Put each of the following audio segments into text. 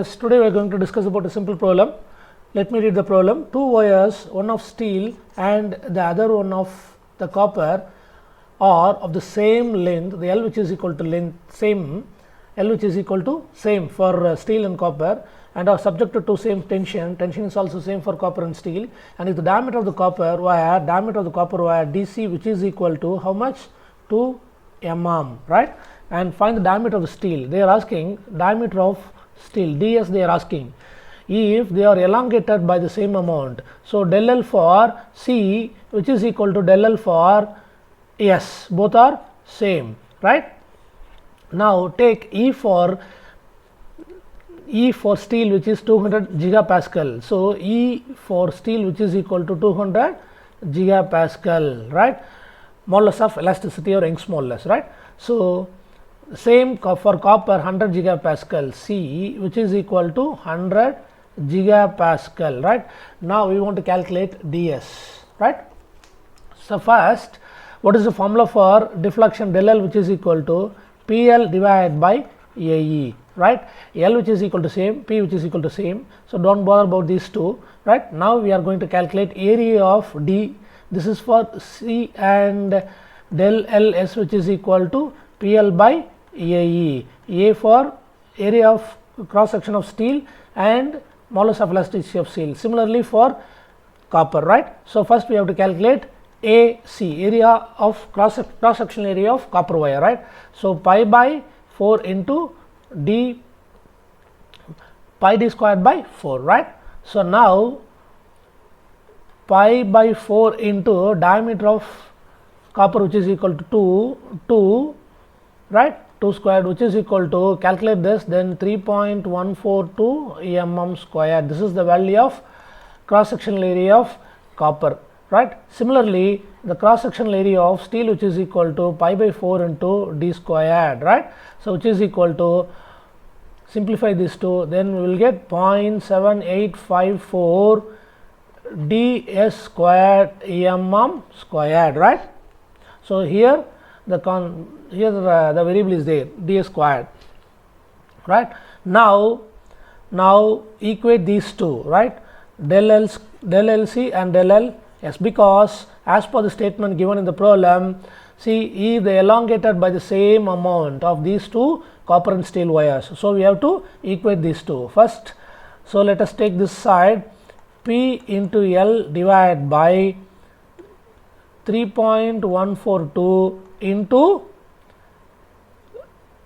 students, today we are going to discuss about a simple problem. Let me read the problem. Two wires, one of steel and the other one of the copper, are of the same length, the L which is equal to length same, L which is equal to same for steel and copper, and are subjected to same tension. Tension is also same for copper and steel, and if the diameter of the copper wire, DC, which is equal to how much? 2 mm, right? And find the diameter of the steel. They are asking diameter of steel, ds they are asking, if they are elongated by the same amount. So del L for C which is equal to del L for S, both are same, right? Now take E for steel which is 200 gigapascal. So E for steel which is equal to 200 gigapascal, right? Modulus of elasticity or Young's modulus, right? So same for copper 100 gigapascal, C which is equal to 100 gigapascal, right? Now we want to calculate ds, right? So first, what is the formula for deflection? Del L which is equal to PL divided by AE, right? L which is equal to same, P which is equal to same. So don't bother about these two, right? Now we are going to calculate area of D. This is for C and del LS which is equal to PL by AE. A for area of cross section of steel and modulus of elasticity of steel. Similarly for copper, right? So first we have to calculate AC, area of cross sectional area of copper wire, right? So pi by 4 into D, pi d squared by 4, right? So now pi by 4 into diameter of copper which is equal to 2, right? 2 squared which is equal to, calculate this, then 3.142 mm squared. This is the value of cross sectional area of copper, right? Similarly, the cross sectional area of steel which is equal to pi by 4 into d squared, right? So which is equal to, simplify these two, then we will get 0.7854 ds squared mm squared, right? So here the variable is there, ds squared, right? Now equate these two, right? Del LC and del LS, because as per the statement given in the problem, see, if they elongated by the same amount of these two copper and steel wires, so we have to equate these two first. So let us take this side, P into L divided by 3.142 into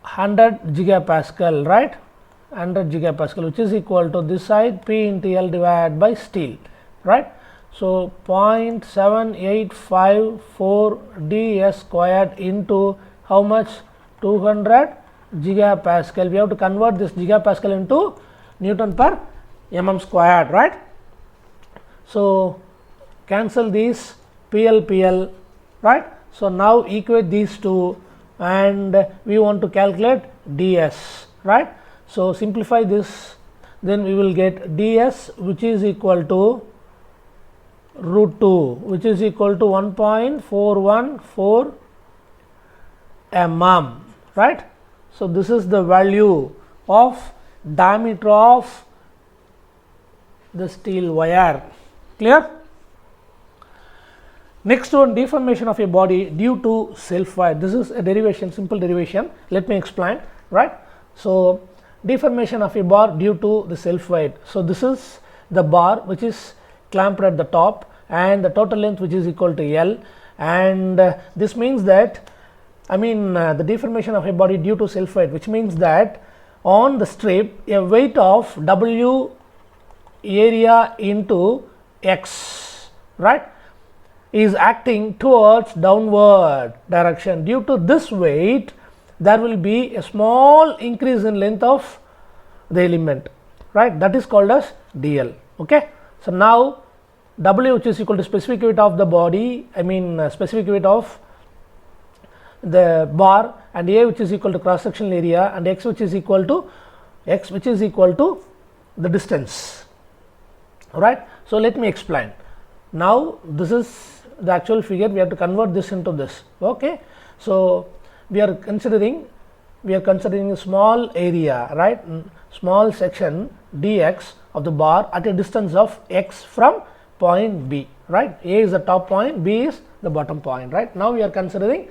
100 gigapascal, right? 100 gigapascal which is equal to this side P into L divided by steel, right? So 0.7854 ds squared into how much? 200 gigapascal. We have to convert this gigapascal into Newton per mm squared, right? So cancel these PL, right? So now equate these two and we want to calculate ds, right? So simplify this, then we will get ds which is equal to root 2 which is equal to 1.414 mm, right? So this is the value of diameter of the steel wire. Clear? Next one, deformation of a body due to self weight. This is a derivation, simple derivation. Let me explain, right? So deformation of a bar due to the self weight. So this is the bar which is clamped at the top and the total length which is equal to L, and this means that, the deformation of a body due to self weight, which means that on the strip a weight of W area into X, right, is acting towards downward direction. Due to this weight, there will be a small increase in length of the element, right? That is called as dl. Okay. So now W which is equal to specific weight of the body, specific weight of the bar, and A which is equal to cross sectional area, and X which is equal to the distance, right? So let me explain. Now this is the actual figure, we have to convert this into this. Okay. So we are considering we are considering a small area, right, small section dx of the bar at a distance of x from point B, right. A is the top point, B is the bottom point, right. Now we are considering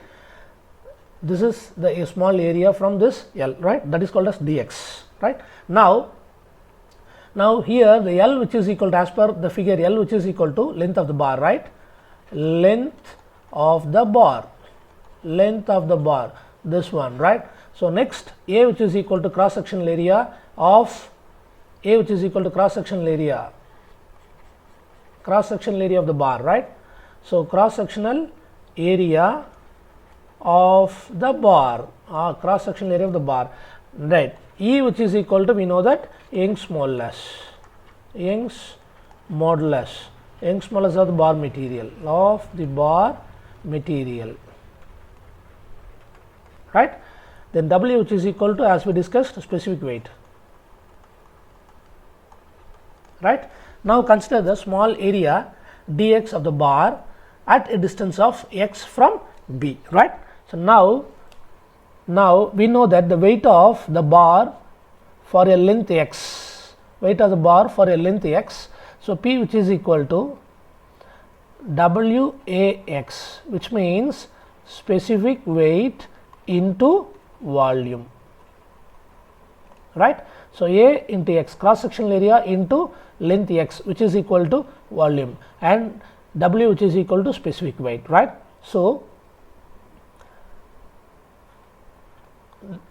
this is the small area from this L, right, that is called as dx, right. Now here the L which is equal to, as per the figure, L which is equal to length of the bar, right, length of the bar, this one, right. So next, A which is equal to cross sectional area of cross sectional area of the bar, right. So cross sectional area of the bar, right. E which is equal to, we know that, Young's modulus of the bar material, right. Then W which is equal to, as we discussed, specific weight, right. Now consider the small area dx of the bar at a distance of x from B, right. So now we know that the weight of the bar for a length x, so P which is equal to WAX, which means specific weight into volume, right. So A into x, cross sectional area into length x, which is equal to volume, and W which is equal to specific weight, right. So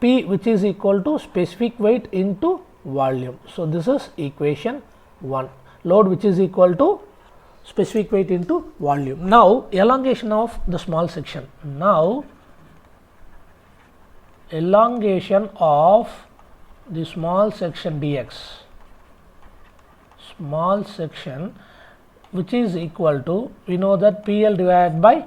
P which is equal to specific weight into volume. So this is equation 1, load which is equal to specific weight into volume. Now elongation of the small section, elongation of the small section dx, which is equal to, we know that PL divided by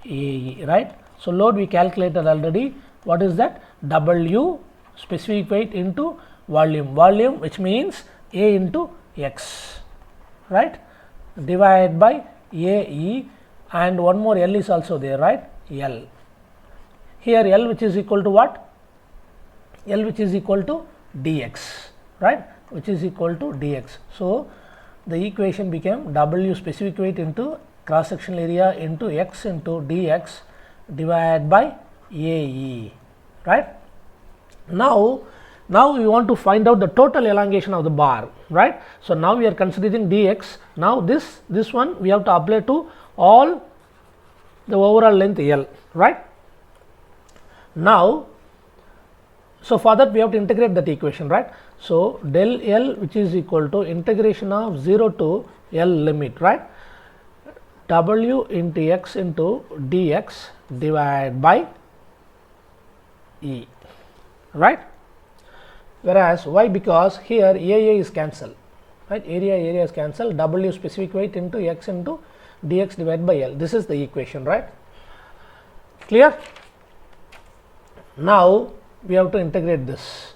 AE, right. So load we calculated already. What is that? W specific weight into volume, which means A into x, right, divided by AE, and one more L is also there, right, L. Here L which is equal to what? L which is equal to dx, right, So the equation became W specific weight into cross sectional area into x into dx divided by AE, right. Now we want to find out the total elongation of the bar, right. So now we are considering dx. Now this one we have to apply to all the overall length L, right. Now, so for that we have to integrate that equation, right. So del L which is equal to integration of 0 to L limit, right, W into x into dx divided by E, right. Whereas why? Because here area is cancelled, right, area is cancelled, W specific weight into x into dx divided by L. This is the equation, right. Clear? Now we have to integrate this,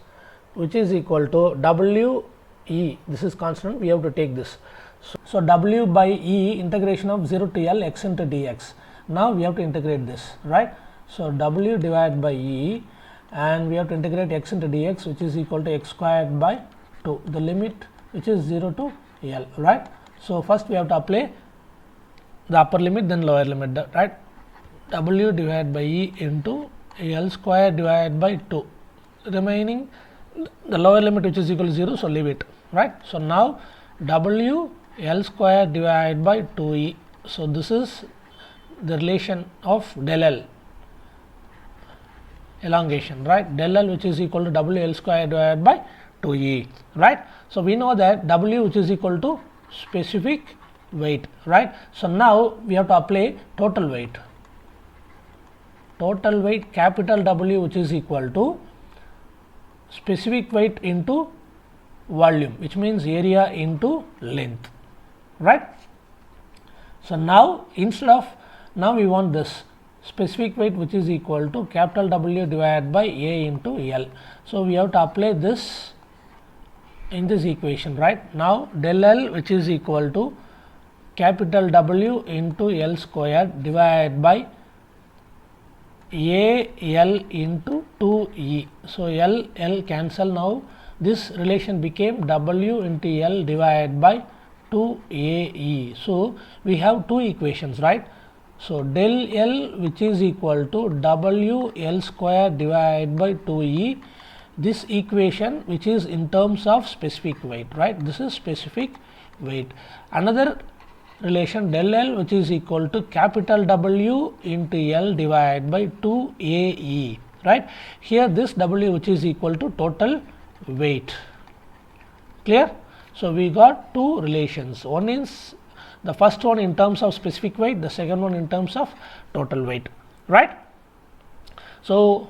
which is equal to W E, this is constant, we have to take this. So W by E, integration of 0 to L x into dx. Now we have to integrate this, right. So W divided by E, and we have to integrate x into dx, which is equal to x squared by 2, the limit which is 0 to L, right. So first we have to apply the upper limit, then lower limit, right. W divided by E into L square divided by 2, remaining the lower limit which is equal to 0, so leave it, right. So now W L square divided by 2E, so this is the relation of del L elongation, right, del L which is equal to W L square divided by 2E, right. So we know that W which is equal to specific weight, right. So now we have to apply total weight, capital W, which is equal to specific weight into volume, which means area into length, right. So now instead of, now we want this specific weight which is equal to capital W divided by A into L. So we have to apply this in this equation, right. Now del L which is equal to capital W into L square divided by AL into 2E. So, L cancel now. This relation became W into L divided by 2AE. So, we have two equations, right. So, del L which is equal to W L square divided by 2E. This equation which is in terms of specific weight, right. This is specific weight. Another relation del L which is equal to capital W into L divided by 2AE, right. Here this W which is equal to total weight. Clear? So, we got two relations. One is the first one in terms of specific weight, the second one in terms of total weight, right. So,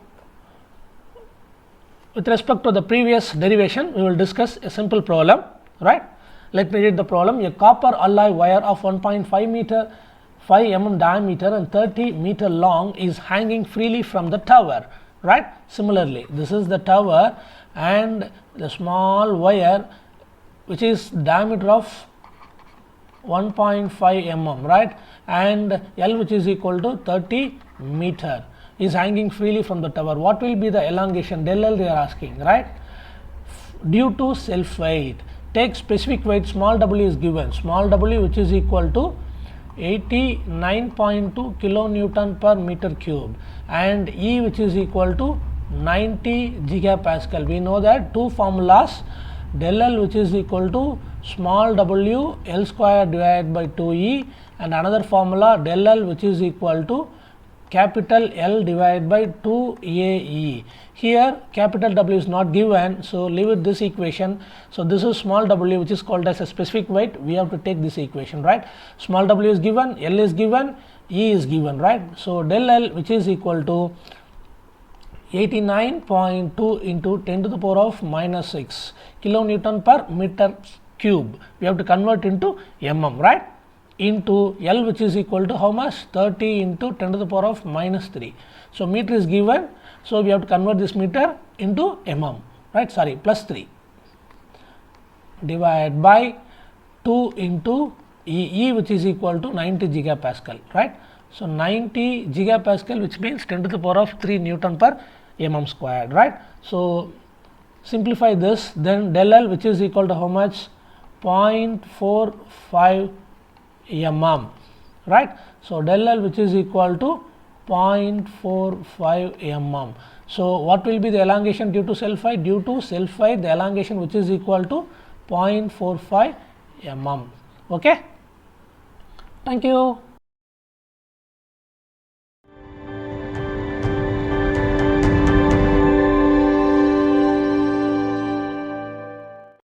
with respect to the previous derivation, we will discuss a simple problem, right. Let me read the problem. A copper alloy wire of 1.5 meter, 5 mm diameter and 30 meter long is hanging freely from the tower, right. Similarly, this is the tower and the small wire which is diameter of 1.5 mm, right, and L which is equal to 30 meter is hanging freely from the tower. What will be the elongation? Del L they are asking, right. Due to self weight, take specific weight small w is given, small w which is equal to 89.2 kilonewton per meter cube and E which is equal to 90 gigapascal. We know that two formulas, del L which is equal to small w L square divided by 2E and another formula del L which is equal to capital L divided by 2AE. Here capital W is not given, so leave it this equation. So, this is small w which is called as a specific weight. We have to take this equation, right. Small w is given, L is given, E is given, right. So, del L which is equal to 89.2 into 10 to the power of minus 6 kilonewton per meter cube. We have to convert into mm, right, into L which is equal to how much? 30 into 10 to the power of minus 3. So, meter is given. So, we have to convert this meter into mm, right, sorry, plus 3 divided by 2 into E which is equal to 90 gigapascal, right. So, 90 gigapascal which means 10 to the power of 3 Newton per mm squared, right. So, simplify this, then del L which is equal to how much? 0.45 mm, right. So, del L which is equal to 0.45 mm. So, what will be the elongation due to self height? Due to self height, the elongation which is equal to 0.45 mm. Okay. Thank you.